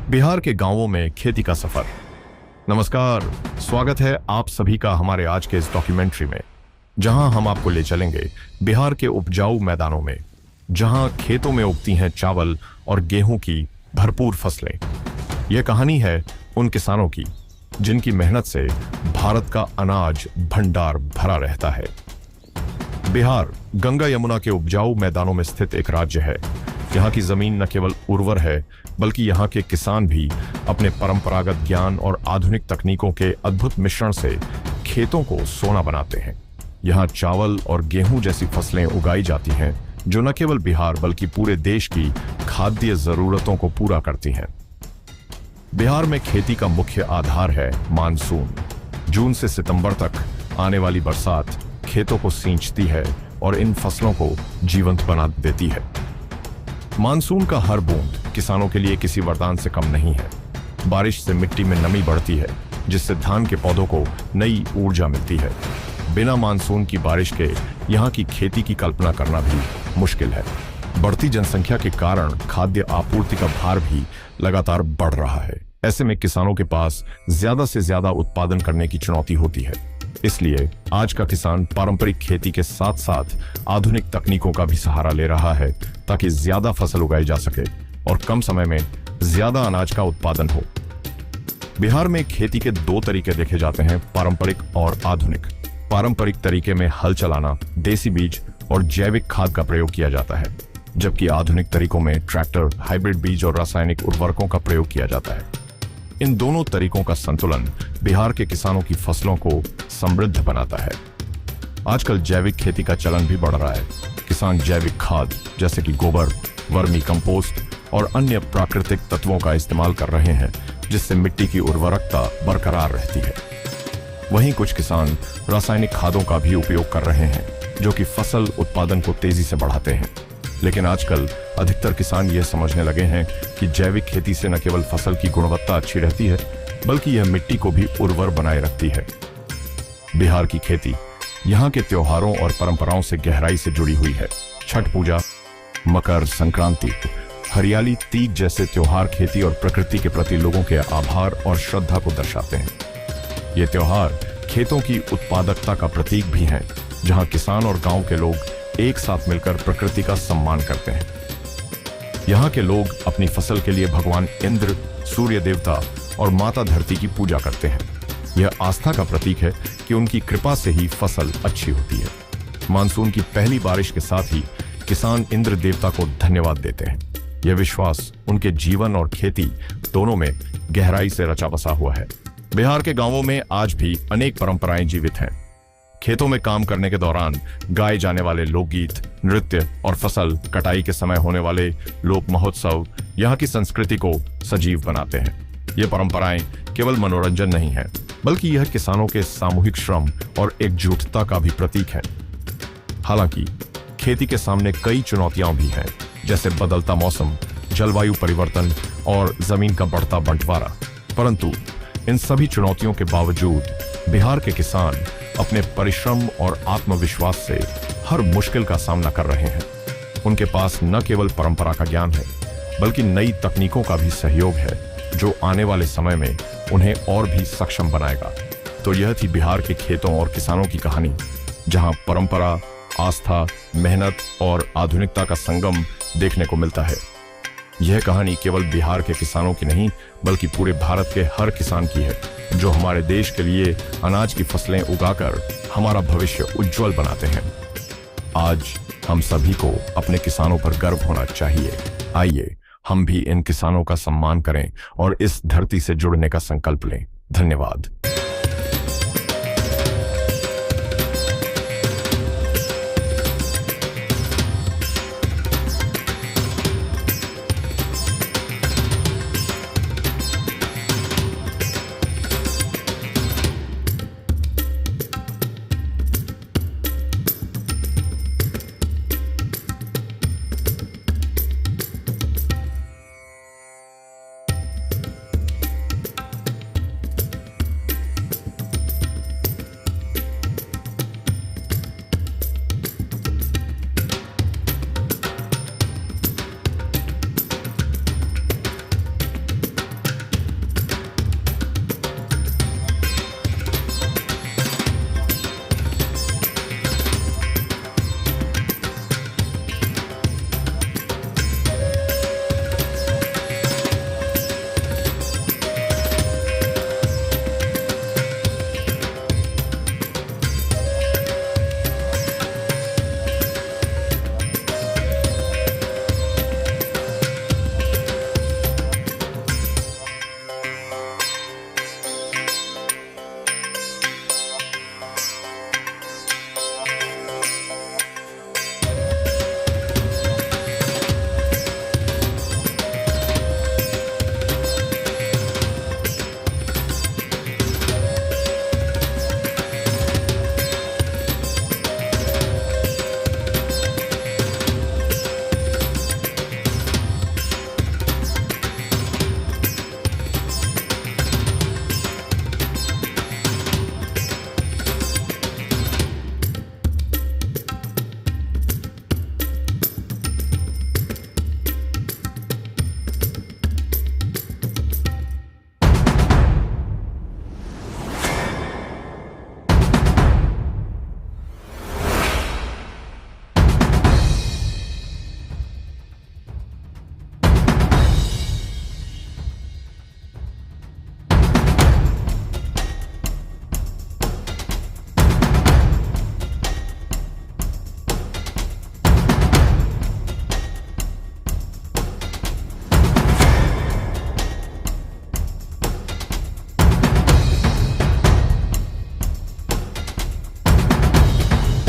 बिहार के गांवों में खेती का सफर। नमस्कार, स्वागत है आप सभी का हमारे आज के इस डॉक्यूमेंट्री में, जहां हम आपको ले चलेंगे बिहार के उपजाऊ मैदानों में, जहां खेतों में उगती हैं चावल और गेहूं की भरपूर फसलें। यह कहानी है उन किसानों की जिनकी मेहनत से भारत का अनाज भंडार भरा रहता है। बिहार गंगा यमुना के उपजाऊ मैदानों में स्थित एक राज्य है। यहाँ की जमीन न केवल उर्वर है, बल्कि यहाँ के किसान भी अपने परंपरागत ज्ञान और आधुनिक तकनीकों के अद्भुत मिश्रण से खेतों को सोना बनाते हैं। यहाँ चावल और गेहूं जैसी फसलें उगाई जाती हैं, जो न केवल बिहार बल्कि पूरे देश की खाद्य जरूरतों को पूरा करती हैं। बिहार में खेती का मुख्य आधार है मानसून। जून से सितंबर तक आने वाली बरसात खेतों को सींचती है और इन फसलों को जीवंत बना देती है। मानसून का हर बूंद किसानों के लिए किसी वरदान से कम नहीं है। बारिश से मिट्टी में नमी बढ़ती है, जिससे धान के पौधों को नई ऊर्जा मिलती है। बिना मानसून की बारिश के यहाँ की खेती की कल्पना करना भी मुश्किल है। बढ़ती जनसंख्या के कारण खाद्य आपूर्ति का भार भी लगातार बढ़ रहा है। ऐसे में किसानों के पास ज्यादा से ज्यादा उत्पादन करने की चुनौती होती है। इसलिए आज का किसान पारंपरिक खेती के साथ साथ आधुनिक तकनीकों का भी सहारा ले रहा है, ताकि ज्यादा फसल उगाई जा सके और कम समय में ज्यादा अनाज का उत्पादन हो। बिहार में खेती के दो तरीके देखे जाते हैं, पारंपरिक और आधुनिक। पारंपरिक तरीके में हल चलाना, देसी बीज और जैविक खाद का प्रयोग किया जाता है, जबकि आधुनिक तरीकों में ट्रैक्टर, हाइब्रिड बीज और रासायनिक उर्वरकों का प्रयोग किया जाता है। इन दोनों तरीकों का संतुलन बिहार के किसानों की फसलों को समृद्ध बनाता है। आजकल जैविक खेती का चलन भी बढ़ रहा है। किसान जैविक खाद जैसे कि गोबर, वर्मी कंपोस्ट और अन्य प्राकृतिक तत्वों का इस्तेमाल कर रहे हैं, जिससे मिट्टी की उर्वरकता बरकरार रहती है। वहीं कुछ किसान रासायनिक खादों का भी उपयोग कर रहे हैं, जो कि फसल उत्पादन को तेजी से बढ़ाते हैं। लेकिन आजकल अधिकतर किसान यह समझने लगे हैं कि जैविक खेती से न केवल फसल की गुणवत्ता अच्छी रहती है, बल्कि यह मिट्टी को भी उर्वर बनाए रखती है। बिहार की खेती यहाँ के त्योहारों और परंपराओं से गहराई से जुड़ी हुई है। छठ पूजा, मकर संक्रांति, हरियाली तीज जैसे त्योहार खेती और प्रकृति के प्रति लोगों के आभार और श्रद्धा को दर्शाते हैं। ये त्योहार खेतों की उत्पादकता का प्रतीक भी हैं, जहाँ किसान और गांव के लोग एक साथ मिलकर प्रकृति का सम्मान करते हैं। यहाँ के लोग अपनी फसल के लिए भगवान इंद्र, सूर्य देवता और माता धरती की पूजा करते हैं। यह आस्था का प्रतीक है कि उनकी कृपा से ही फसल अच्छी होती है। मानसून की पहली बारिश के साथ ही किसान इंद्र देवता को धन्यवाद देते हैं। यह विश्वास उनके जीवन और खेती दोनों में गहराई से रचा बसा हुआ है। बिहार के गांवों में आज भी अनेक परंपराएं जीवित हैं। खेतों में काम करने के दौरान गाए जाने वाले लोकगीत, नृत्य और फसल कटाई के समय होने वाले लोक महोत्सव यहाँ की संस्कृति को सजीव बनाते हैं। ये परंपराएं केवल मनोरंजन नहीं है, बल्कि यह किसानों के सामूहिक श्रम और एकजुटता का भी प्रतीक है। हालांकि खेती के सामने कई चुनौतियां भी हैं, जैसे बदलता मौसम, जलवायु परिवर्तन और जमीन का बढ़ता बंटवारा। परंतु इन सभी चुनौतियों के बावजूद बिहार के किसान अपने परिश्रम और आत्मविश्वास से हर मुश्किल का सामना कर रहे हैं। उनके पास न केवल परंपरा का ज्ञान है, बल्कि नई तकनीकों का भी सहयोग है, जो आने वाले समय में उन्हें और भी सक्षम बनाएगा। तो यह थी बिहार के खेतों और किसानों की कहानी, जहां परंपरा, आस्था, मेहनत और आधुनिकता का संगम देखने को मिलता है। यह कहानी केवल बिहार के किसानों की नहीं, बल्कि पूरे भारत के हर किसान की है, जो हमारे देश के लिए अनाज की फसलें उगाकर हमारा भविष्य उज्जवल बनाते हैं। आज हम सभी को अपने किसानों पर गर्व होना चाहिए। आइए हम भी इन किसानों का सम्मान करें और इस धरती से जुड़ने का संकल्प लें। धन्यवाद।